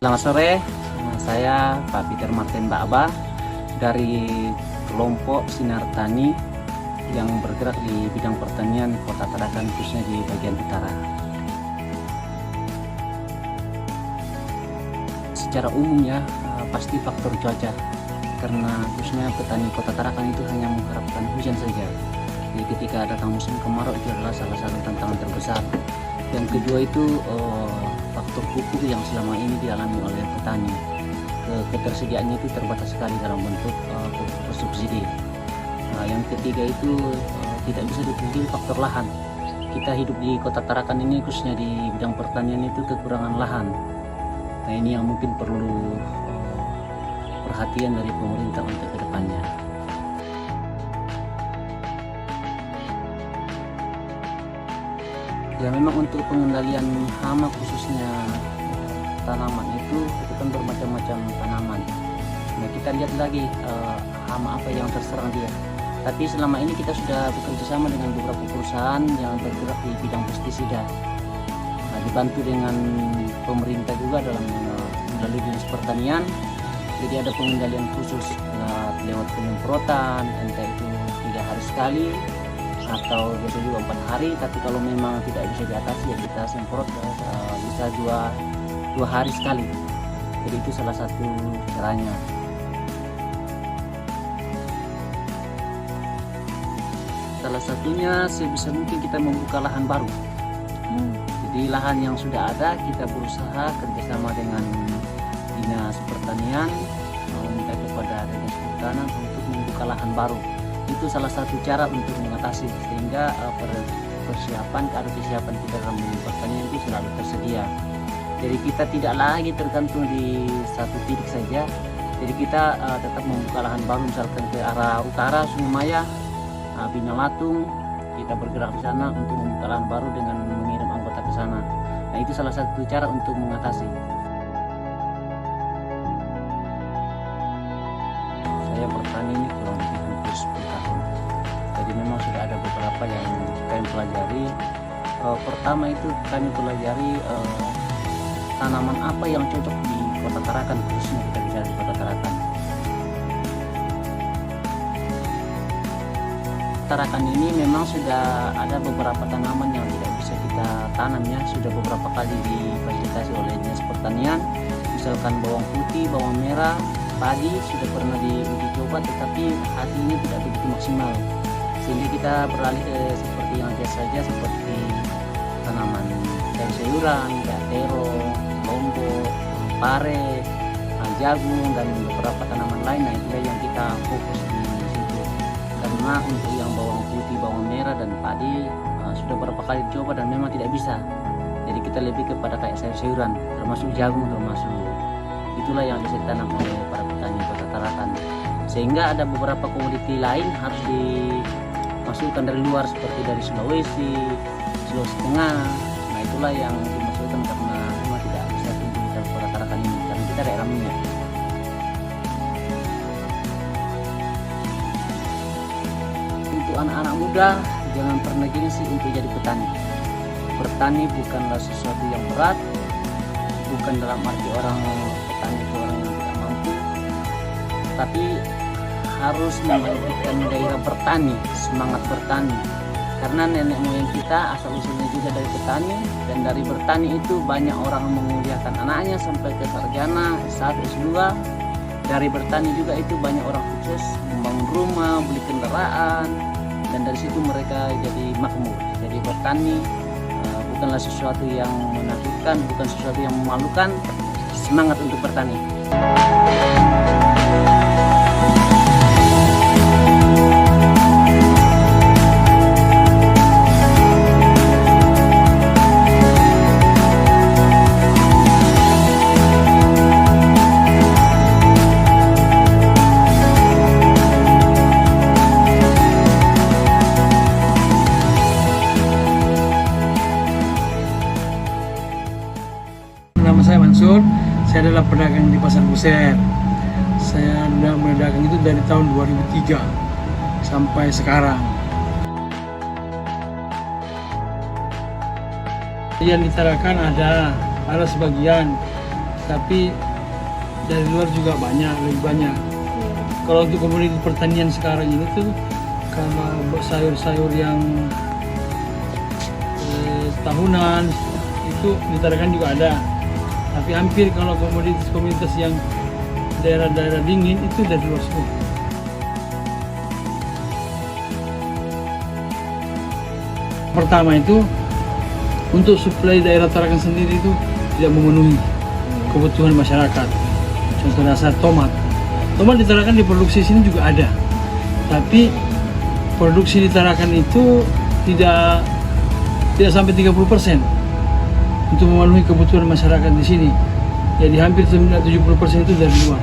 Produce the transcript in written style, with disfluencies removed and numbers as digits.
Selamat sore, saya Pak Peter Martin Ba'aba dari kelompok Sinar Tani yang bergerak di bidang pertanian Kota Tarakan, khususnya di bagian utara. Secara umumnya pasti faktor cuaca, karena khususnya petani Kota Tarakan itu hanya mengharapkan hujan saja. Jadi ketika datang musim kemarau itu adalah salah satu tantangan terbesar. Yang kedua itu faktor pupuk yang selama ini dialami oleh petani. Ketersediaannya itu terbatas sekali dalam bentuk pupuk bersubsidi. Yang ketiga itu tidak bisa dipungkiri faktor lahan. Kita hidup di Kota Tarakan ini, khususnya di bidang pertanian itu kekurangan lahan. Nah, ini yang mungkin perlu perhatian dari pemerintah untuk kedepannya. Ya, memang untuk pengendalian hama khususnya tanaman itu kan bermacam-macam tanaman. Nah, kita lihat lagi hama apa yang terserang dia. Tapi selama ini kita sudah bekerja sama dengan beberapa perusahaan yang bergerak di bidang pestisida. Nah, dibantu dengan pemerintah juga dalam melalui dinas pertanian. Jadi ada pengendalian khusus lewat penyemprotan, entah itu 3 hari sekali atau biasa juga 4 hari. Tapi kalau memang tidak bisa diatasi ya kita semprot bisa dua hari sekali. Jadi itu salah satu caranya. Salah satunya sebisa mungkin kita membuka lahan baru. Jadi lahan yang sudah ada kita berusaha kerjasama dengan dinas pertanian, meminta kepada dinas kehutanan untuk membuka lahan baru. Itu salah satu cara untuk mengatasi, sehingga kesiapan kita dalam pertanian itu selalu tersedia. Jadi kita tidak lagi tergantung di satu titik saja. Jadi kita tetap membuka lahan baru, misalkan ke arah utara Sungai Maya, Bina Latung, kita bergerak di sana untuk membuka lahan baru dengan mengirim anggota ke sana. Nah, itu salah satu cara untuk mengatasi. Saya bertani ini kurang lebih hampir 10 tahun. Jadi memang sudah ada beberapa yang kami pelajari. Pertama itu kami pelajari tanaman apa yang cocok di Kota Tarakan, khususnya kita bicara di Kota Tarakan. Tarakan ini memang sudah ada beberapa tanaman yang tidak bisa kita tanam ya, sudah beberapa kali difasilitasi oleh dinas pertanian, misalkan bawang putih, bawang merah, padi sudah pernah diuji coba, tetapi hasilnya tidak begitu maksimal, sehingga kita beralih ke seperti yang biasa saja, seperti tanaman sayur-sayuran, kayak terong, lombok, pare, jagung, dan beberapa tanaman lain. Nah, itu yang kita fokus di situ. Karena untuk yang bawang putih, bawang merah, dan padi sudah beberapa kali dicoba dan memang tidak bisa. Jadi kita lebih kepada kayak sayur-sayuran, termasuk jagung, termasuk itulah yang bisa ditanam oleh para petani Kota Tarakan. Sehingga ada beberapa komoditi lain harus dimasukkan dari luar, seperti dari Sulawesi Tengah. Nah, itulah yang dimasukkan karena memang tidak bisa tumbuh di Kota Tarakan ini, karena kita daerah minyak. Untuk anak-anak muda, jangan pernah gengsi untuk jadi petani. Bertani bukanlah sesuatu yang berat, bukan dalam arti orang petani itu orang yang tidak mampu, tapi harus membangkitkan gairah bertani, semangat bertani. Karena nenek moyang kita asal usulnya juga dari petani, dan dari bertani itu banyak orang menguliakan anaknya sampai ke sarjana S1, S2. Dari bertani juga itu banyak orang sukses membangun rumah, beli kendaraan, dan dari situ mereka jadi makmur. Jadi bertani bukanlah sesuatu yang menakutkan, bukan sesuatu yang memalukan. Semangat untuk bertani. Nama saya Mansur, saya adalah pedagang di Pasar Buser. Saya sudah berdagang itu dari tahun 2003 sampai sekarang. Yang ditarakan ada sebagian tapi dari luar juga banyak, lebih banyak. Kalau untuk komoditi pertanian sekarang ini tuh, kalau sayur-sayur yang tahunan itu di Tarakan juga ada, tapi hampir kalau komoditas yang daerah-daerah dingin itu dari luar semua. Pertama itu untuk suplai daerah Tarakan sendiri itu tidak memenuhi kebutuhan masyarakat. Contoh dasar tomat di Tarakan diproduksi sini juga ada, tapi produksi di Tarakan itu tidak sampai 30% untuk memenuhi kebutuhan masyarakat di sini. Jadi hampir 70% itu dari luar.